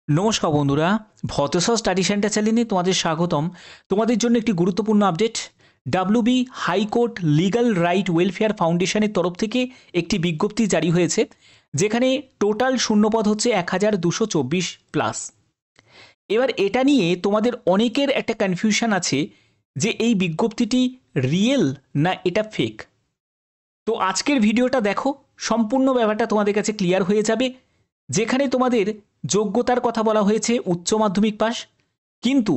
নমস্কার বন্ধুরা, ভতেশ্বর study centre চ্যানেলে তোমাদের স্বাগতম। তোমাদের জন্য একটি গুরুত্বপূর্ণ update. WB high court legal right welfare ফাউন্ডেশনের তরফ থেকে একটি বিজ্ঞপ্তি জারি হয়েছে, যেখানে টোটাল শূন্যপদ হচ্ছে 1224+। এবার এটা নিয়ে তোমাদের অনেকের একটা কনফিউশন আছে যে এই বিজ্ঞপ্তিটি রিয়েল না এটা ফেক। তো আজকের ভিডিওটা দেখো, সম্পূর্ণ ব্যাপারটা তোমাদের কাছে ক্লিয়ার হয়ে যাবে। যেখানে তোমাদের যোগ্যতার কথা বলা হয়েছে উচ্চ মাধ্যমিক পাস, কিন্তু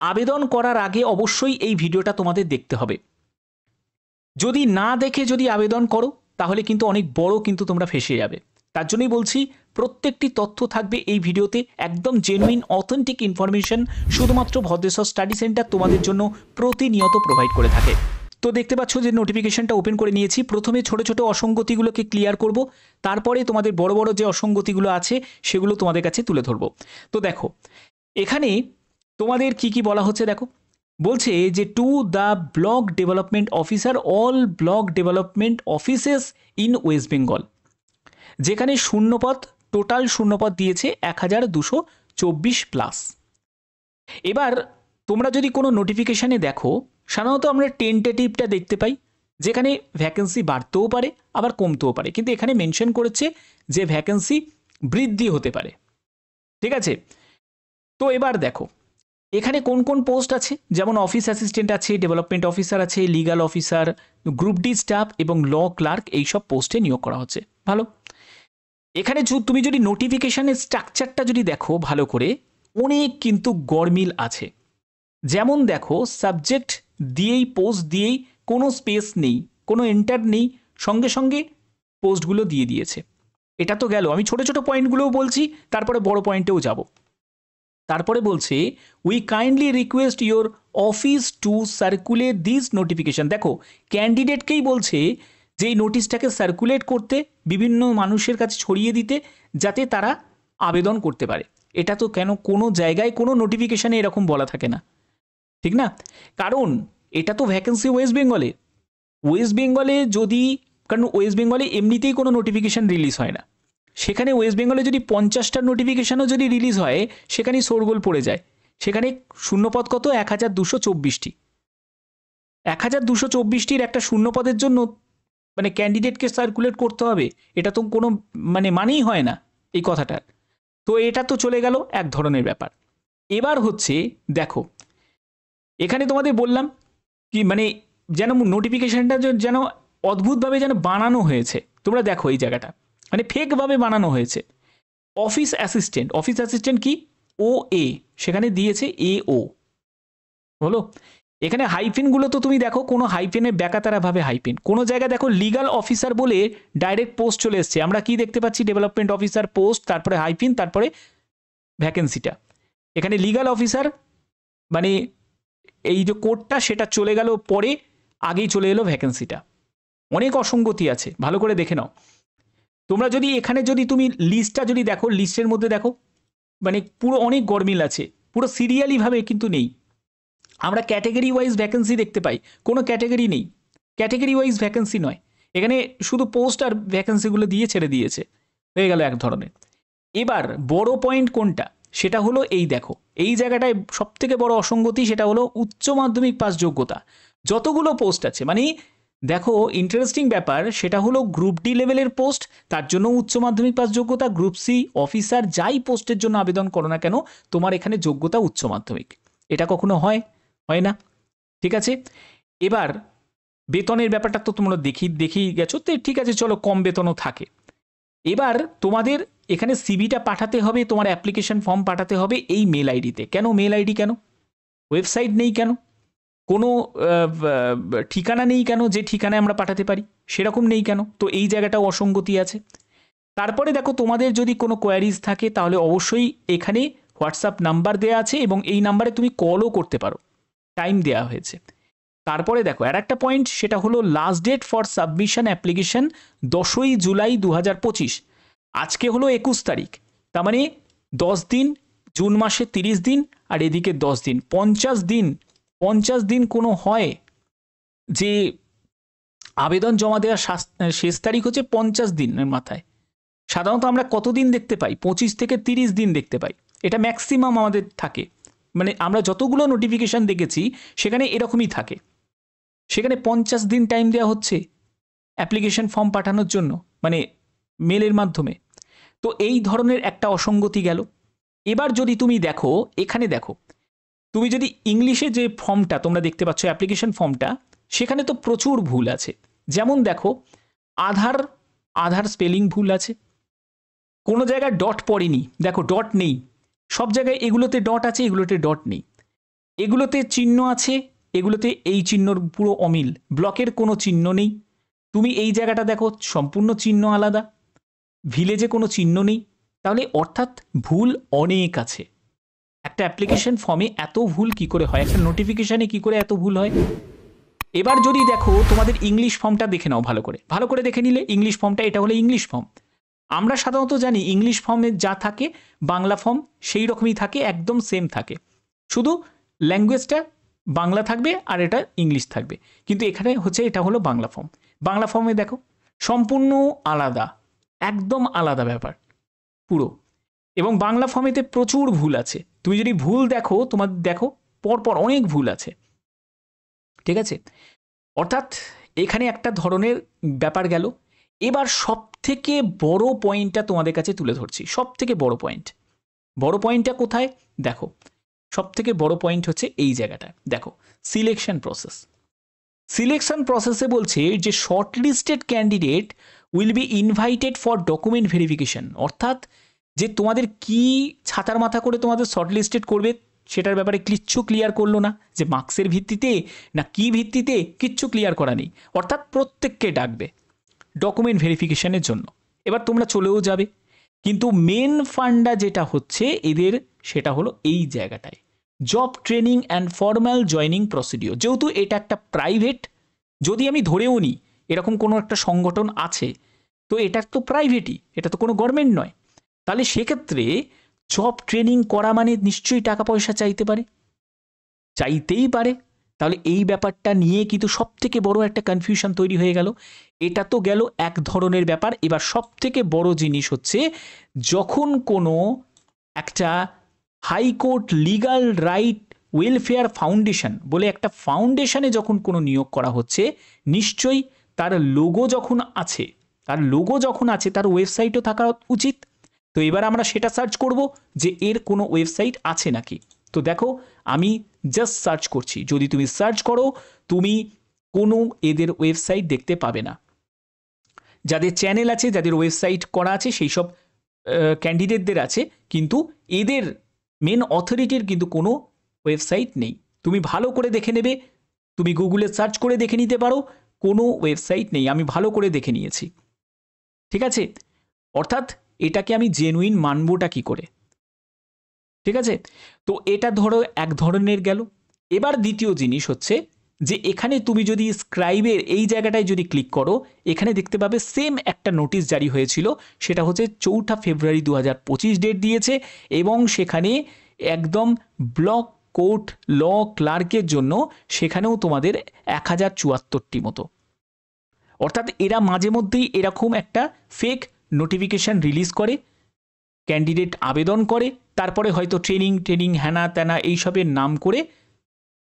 আবেদন করার আগে অবশ্যই এই ভিডিওটা তোমাদের দেখতে হবে। যদি না দেখে যদি আবেদন করো তাহলে কিন্তু অনেক বড় কিন্তু তোমরা ফেঁসে যাবে। তার জন্যই বলছি, প্রত্যেকটি তথ্য থাকবে এই ভিডিওতে, একদম জেনুইন অথেন্টিক ইনফরমেশন শুধুমাত্র ভদ্রেশ্বর স্টাডি সেন্টার তোমাদের জন্য প্রতিনিয়ত প্রোভাইড করে থাকে। তো দেখতে পাচ্ছ যে নোটিফিকেশনটা ওপেন করে নিয়েছি। প্রথমে ছোট ছোট অসঙ্গতিগুলোকে ক্লিয়ার করব, তারপরে তোমাদের বড় বড় যে অসঙ্গতিগুলো আছে সেগুলো তোমাদের কাছে তুলে ধরবো। তো দেখো এখানে তোমাদের কি কি বলা হচ্ছে, দেখো বলছে যে to the block development officer all block development offices in West Bengal, যেখানে শূন্যপদ টোটাল শূন্যপদ দিয়েছে 1224+। এবার তোমরা যদি কোনো নোটিফিকেশানে দেখো, সাধারণত আমরা টেন্টেটিভটা দেখতে পাই, যেখানে ভ্যাকেন্সি বাড়তেও পারে আবার কমতেও পারে, কিন্তু এখানে মেনশন করেছে যে ভ্যাকেন্সি বৃদ্ধি হতে পারে। ঠিক আছে, তো এবার দেখো এখানে কোন কোন পোস্ট আছে, যেমন অফিস অ্যাসিস্ট্যান্ট আছে, ডেভেলপমেন্ট অফিসার আছে, legal officer, group D staff এবং ল ক্লার্ক, এইসব পোস্টে নিয়োগ করা হচ্ছে। ভালো, এখানে তুমি যদি নোটিফিকেশানের স্ট্রাকচারটা যদি দেখো ভালো করে, অনেক কিন্তু গরমিল আছে। যেমন দেখো, সাবজেক্ট দিয়েই পোস্ট দিয়েই কোনো স্পেস নেই, কোনো এন্টার নেই, সঙ্গে সঙ্গে পোস্টগুলো দিয়ে দিয়েছে। এটা তো গেল, আমি ছোট ছোট পয়েন্টগুলোও বলছি, তারপরে বড় পয়েন্টেও যাব। তারপরে বলছে we kindly request your office to circulate this notification. দেখো ক্যান্ডিডেটকেই বলছে যে এই নোটিশটাকে সার্কুলেট করতে, বিভিন্ন মানুষের কাছে ছড়িয়ে দিতে, যাতে তারা আবেদন করতে পারে। এটা তো কেন কোনো জায়গায় কোনো নোটিফিকেশানে এরকম বলা থাকে না, ঠিক না? কারণ এটা তো ভ্যাকেন্সি ওয়েস্ট বেঙ্গলে। ওয়েস্ট বেঙ্গলে যদি, কারণ ওয়েস্ট বেঙ্গলে এমনিতেই কোনো নোটিফিকেশান রিলিজ হয় না, সেখানে ওয়েস্ট বেঙ্গলে যদি 50টা নোটিফিকেশানও যদি রিলিজ হয়, সেখানেই শোরগোল পড়ে যায়। সেখানে শূন্যপদ কত? 1224টি। 1224টির একটা শূন্যপদের জন্য মানে ক্যান্ডিডেটকে সার্কুলেট করতে হবে, এটা তো কোনো মানেই হয় না এই কথাটার। তো এটা তো চলে গেল এক ধরনের ব্যাপার। এবার হচ্ছে দেখো, এখানে তোমাদের বললাম কি যেন নোটিফিকেশানটা যেন অদ্ভুতভাবে যেন বানানো হয়েছে। তোমরা দেখো এই জায়গাটা ফেকভাবে বানানো হয়েছে। অফিস অ্যাসিস্ট্যান্ট কি? ও এ, সেখানে দিয়েছে এ ও। হলো, এখানে হাইফিনগুলো তো তুমি দেখো, কোনো হাইফিনের ব্যাকাতারাভাবে হাইফিন। কোনো জায়গায় দেখো লিগাল অফিসার বলে ডাইরেক্ট পোস্ট চলে এসছে। আমরা কি দেখতে পাচ্ছি? ডেভেলপমেন্ট অফিসার পোস্ট, তারপরে হাইফিন, তারপরে ভ্যাকেন্সিটা। এখানে লিগাল অফিসার এই যে কোডটা সেটা চলে গেল পরে, আগেই চলে এলো ভ্যাকেন্সিটা। অনেক অসঙ্গতি আছে, ভালো করে দেখে নাও। তোমরা যদি এখানে যদি তুমি লিস্টটা যদি দেখো, লিস্টের মধ্যে দেখো পুরো অনেক গরমিল আছে, পুরো সিরিয়ালিভাবে কিন্তু নেই। আমরা ক্যাটেগরি ওয়াইজ ভ্যাকেন্সি দেখতে পাই, কোনো ক্যাটেগরি নেই, ক্যাটেগরি ওয়াইজ ভ্যাকেন্সি নয়। এখানে শুধু পোস্ট আর ভ্যাকেন্সিগুলো দিয়ে ছেড়ে দিয়েছে, হয়ে গেল এক ধরনের। এবার বড় পয়েন্ট কোনটা, সেটা হলো এই দেখো, এই জায়গাটায় সবথেকে বড় অসঙ্গতি, সেটা হলো উচ্চ মাধ্যমিক পাস যোগ্যতা। যতগুলো পোস্ট আছে দেখো ইন্টারেস্টিং ব্যাপার, সেটা হলো গ্রুপ ডি লেভেলের পোস্ট, তার জন্য উচ্চ মাধ্যমিক পাস যোগ্যতা। গ্রুপ সি অফিসার, যাই পোস্টের জন্য আবেদন করো না কেন, তোমার এখানে যোগ্যতা উচ্চ মাধ্যমিক। এটা কখনো হয় না, ঠিক আছে? এবার বেতনের ব্যাপারটা তো তোমরা দেখেই গেছো, তো ঠিক আছে, চলো কম বেতনও থাকে। এবার তোমাদের এখানে সিভিটা পাঠাতে হবে, তোমার অ্যাপ্লিকেশন ফর্ম পাঠাতে হবে এই মেল আইডিতে। কেন মেল আইডি? কেন ওয়েবসাইট নেই? কেন কোনো ঠিকানা নেই? কেন যে ঠিকানায় আমরা পাঠাতে পারি সেরকম নেই কেন? তো এই জায়গাটাও অসঙ্গতি আছে। তারপরে দেখো, তোমাদের যদি কোনো কোয়ারিজ থাকে তাহলে অবশ্যই এখানে হোয়াটসঅ্যাপ নাম্বার দেওয়া আছে, এবং এই নাম্বারে তুমি কলও করতে পারো, টাইম দেওয়া হয়েছে। তারপরে দেখো আর একটা পয়েন্ট, সেটা হলো last date for submission application 10ই জুলাই 2025। আজকে হলো 21 তারিখ, তার 10 দিন, জুন মাসে 30 দিন, আর এদিকে 10 দিন, 50 দিন। 50 দিন কোনো হয় যে আবেদন জমা দেওয়ার শেষ তারিখ হচ্ছে 50 দিনের মাথায়। সাধারণত আমরা কতদিন দেখতে পাই? 25 থেকে 30 দিন দেখতে পাই। এটা ম্যাক্সিমাম আমাদের থাকে, মানে আমরা যতগুলো নোটিফিকেশান দেখেছি সেখানে এরকমই থাকে। সেখানে 50 দিন টাইম দেওয়া হচ্ছে অ্যাপ্লিকেশন ফর্ম পাঠানোর জন্য, মানে মেলের মাধ্যমে। তো এই ধরনের একটা অসঙ্গতি গেল। এবার যদি তুমি দেখো, এখানে দেখো, তুমি যদি ইংলিশে যে ফর্মটা তোমরা দেখতে পাচ্ছ অ্যাপ্লিকেশন ফর্মটা, সেখানে তো প্রচুর ভুল আছে। যেমন দেখো, আধার স্পেলিং ভুল আছে, কোনো জায়গায় ডট পড়েনি, দেখো ডট নেই, সব জায়গায় এগুলোতে ডট আছে, এগুলোতে ডট নেই, এগুলোতে চিহ্ন আছে, এগুলোতে এই চিহ্নর পুরো অমিল, ব্লকের কোনো চিহ্ন নেই। তুমি এই জায়গাটা দেখো সম্পূর্ণ চিহ্ন আলাদা, ভিলেজে কোনো চিহ্ন নেই। তাহলে অর্থাৎ ভুল অনেক আছে। একটা অ্যাপ্লিকেশন ফর্মে এত ভুল কি করে হয়, একটা নোটিফিকেশানে কি করে এত ভুল হয়। এবার যদি দেখো তোমাদের ইংলিশ ফর্মটা দেখে নাও, ভালো করে দেখে নিলে ইংলিশ ফর্মটা, এটা হলো ইংলিশ ফর্ম। আমরা সাধারণত জানি ইংলিশ ফর্মে যা থাকে বাংলা ফর্ম সেই রকমই থাকে, একদম সেম থাকে, শুধু ল্যাঙ্গুয়েজটা বাংলা থাকবে আর এটা ইংলিশ থাকবে। কিন্তু এখানে হচ্ছে এটা হলো বাংলা ফর্ম। বাংলা ফর্মে দেখো সম্পূর্ণ আলাদা, একদম আলাদা ব্যাপার পুরো। এবং বাংলা ফর্মেতে প্রচুর ভুল আছে। তুমি যদি ভুল দেখো, তোমার দেখো পরপর অনেক ভুল আছে, ঠিক আছে। অর্থাৎ এখানে একটা ধরনের ব্যাপার গেল। এবার সব থেকে বড় পয়েন্টটা তোমাদের কাছে তুলে ধরছি, সব থেকে বড় পয়েন্টটা কোথায় দেখো, সব থেকে বড় পয়েন্ট হচ্ছে এই জায়গাটা দেখো, সিলেকশন প্রসেসে বলছে যে shortlisted candidate will be invited for document verification. অর্থাৎ যে তোমাদের কি ছাতার মাথা করে তোমাদের শর্ট লিস্টেড করবে সেটার ব্যাপারে কিচ্ছু ক্লিয়ার করলো না, যে মার্কসের ভিত্তিতে না কি ভিত্তিতে, কিচ্ছু ক্লিয়ার করা নেই। অর্থাৎ প্রত্যেককে ডাকবে ডকুমেন্ট ভেরিফিকেশনের জন্য। এবার তোমরা চলেও যাবে, কিন্তু মেন ফান্ডা যেটা হচ্ছে এদের, সেটা হলো এই জায়গাটায়, job training and formal joining procedure. যেহেতু এটা একটা প্রাইভেট, যদি আমি ধরেও নিই এরকম কোনো একটা সংগঠন আছে, তো এটা তো প্রাইভেটই, এটা তো কোনো গভর্নমেন্ট নয়। তাহলে সেক্ষেত্রে জব ট্রেনিং করা মানে নিশ্চয়ই টাকা পয়সা চাইতেই পারে। তাহলে এই ব্যাপারটা নিয়ে কিন্তু সব থেকে বড় একটা কনফিউশন তৈরি হয়ে গেল। এটা তো গেল এক ধরনের ব্যাপার। এবার সব থেকে বড় জিনিস হচ্ছে, যখন কোনো একটা high court legal right welfare foundation বলে একটা ফাউন্ডেশনে যখন কোনো নিয়োগ করা হচ্ছে, নিশ্চয়ই তার লোগো যখন আছে, তার ওয়েবসাইটও থাকা উচিত। তো এবার আমরা সেটা সার্চ করব যে এর কোনো ওয়েবসাইট আছে নাকি। তো দেখো আমি জাস্ট সার্চ করছি, যদি তুমি সার্চ করো তুমি কোনো এদের ওয়েবসাইট দেখতে পাবে না। যাদের চ্যানেল আছে, যাদের ওয়েবসাইট করা আছে, সেই সব ক্যান্ডিডেটদের আছে, কিন্তু এদের মেন অথরিটির কিন্তু কোনো ওয়েবসাইট নেই। তুমি ভালো করে দেখে নেবে, তুমি গুগলে সার্চ করে দেখে নিতে পারো, কোনো ওয়েবসাইট নেই। আমি ভালো করে দেখে নিয়েছি, ঠিক আছে। অর্থাৎ এটাকে আমি জেনুইন মানবোটা কি করে, ঠিক আছে। তো এটা ধরো এক ধরনের গেল। এবার দ্বিতীয় জিনিস হচ্ছে যে এখানে তুমি যদি স্ক্রাইবের এই জায়গাটায় যদি ক্লিক করো, এখানে দেখতে পাবে সেম একটা নোটিশ জারি হয়েছিল, সেটা হচ্ছে 4 ফেব্রুয়ারি 2025 ডেট দিয়েছে, এবং সেখানে একদম ব্লক কোর্ট ল ক্লার্কের জন্য সেখানেও তোমাদের 1074টি মতো। অর্থাৎ এরা মাঝে মধ্যেই এরকম একটা ফেক নোটিফিকেশান রিলিজ করে, ক্যান্ডিডেট আবেদন করে, তারপরে হয়তো ট্রেনিং হ্যানা ত্যানা এইসবের নাম করে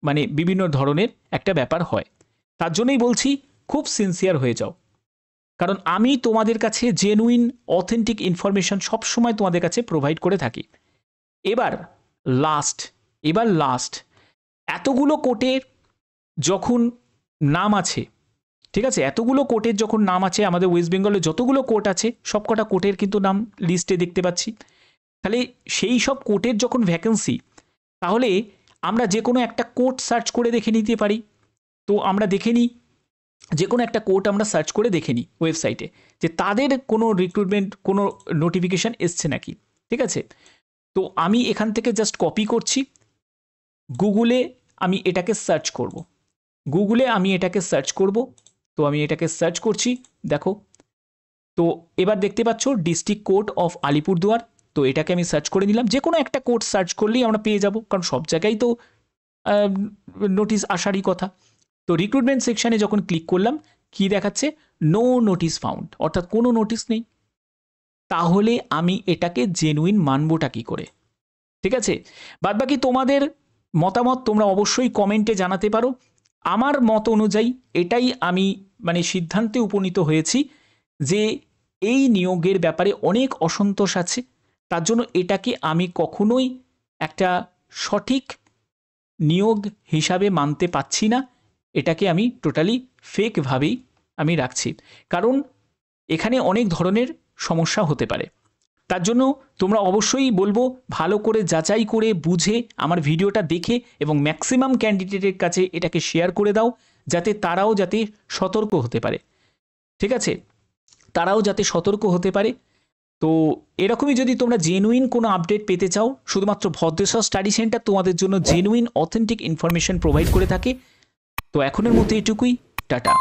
মানে বিভিন্ন ধরনের একটা ব্যাপার হয়। তার জন্যই বলছি খুব সিনসিয়ার হয়ে যাও, কারণ আমি তোমাদের কাছে জেনুইন অথেন্টিক ইনফরমেশন সবসময় তোমাদের কাছে প্রোভাইড করে থাকি। এবার লাস্ট এতগুলো কোর্টের যখন নাম আছে, ঠিক আছে, এতগুলো কোর্টের যখন নাম আছে, আমাদের ওয়েস্ট বেঙ্গলে যতগুলো কোর্ট আছে সবকটা কোর্টের কিন্তু নাম লিস্টে দেখতে পাচ্ছি। তাহলে সেই সব কোর্টের যখন ভ্যাকেন্সি, তাহলে আমরা যে কোনো একটা কোর্ট সার্চ করে দেখে নিতে পারি। তো আমরা দেখে নিই, যে কোনো একটা কোর্ট আমরা সার্চ করে দেখে নিই ওয়েবসাইটে যে তাদের কোনো রিক্রুটমেন্ট কোনো নোটিফিকেশান এসছে নাকি, ঠিক আছে। তো আমি এখান থেকে জাস্ট কপি করছি, গুগলে আমি এটাকে সার্চ করব। তো আমি এটাকে সার্চ করছি, দেখো। তো এবার দেখতে পাচ্ছ ডিস্ট্রিক্ট কোর্ট অফ আলিপুরদুয়ার। তো এটাকে আমি সার্চ করে নিলাম, যে কোনো একটা কোর্ট সার্চ করলেই আমরা পেয়ে যাব, কারণ সব জায়গায় তো নোটিশ আসারই কথা। তো রিক্রুটমেন্ট সেকশানে যখন ক্লিক করলাম, কি দেখাচ্ছে, নো নোটিশ ফাউন্ড, অর্থাৎ কোনো নোটিশ নেই। তাহলে আমি এটাকে জেনুইন মানবোটা কি করে? ঠিক আছে, বাদবাকি তোমাদের মতামত তোমরা অবশ্যই কমেন্টে জানাতে পারো। আমার মত অনুযায়ী এটাই আমি মানে সিদ্ধান্তে উপনীত হয়েছি যে এই নিয়োগের ব্যাপারে অনেক অসন্তোষ আছে, তার জন্য এটাকে আমি কখনোই একটা সঠিক নিয়োগ হিসাবে মানতে পাচ্ছি না। এটাকে আমি টোটালি ফেকভাবেই আমি রাখছি, কারণ এখানে অনেক ধরনের সমস্যা হতে পারে। তার জন্য তোমরা অবশ্যই বলবো ভালো করে যাচাই করে বুঝে আমার ভিডিওটা দেখে এবং ম্যাক্সিমাম ক্যান্ডিডেটের কাছে এটাকে শেয়ার করে দাও, যাতে তারাও যাতে সতর্ক হতে পারে। ঠিক আছে, তারাও যাতে সতর্ক হতে পারে। তো এরকমই যদি তোমরা জেনুইন কোনো আপডেট পেতে চাও, শুধুমাত্র ভদ্রেশ্বর স্টাডি সেন্টার তোমাদের জন্য জেনুইন অথেন্টিক ইনফরমেশন প্রোভাইড করে থাকে। তো এখনের মতো এটুকুই, টাটা।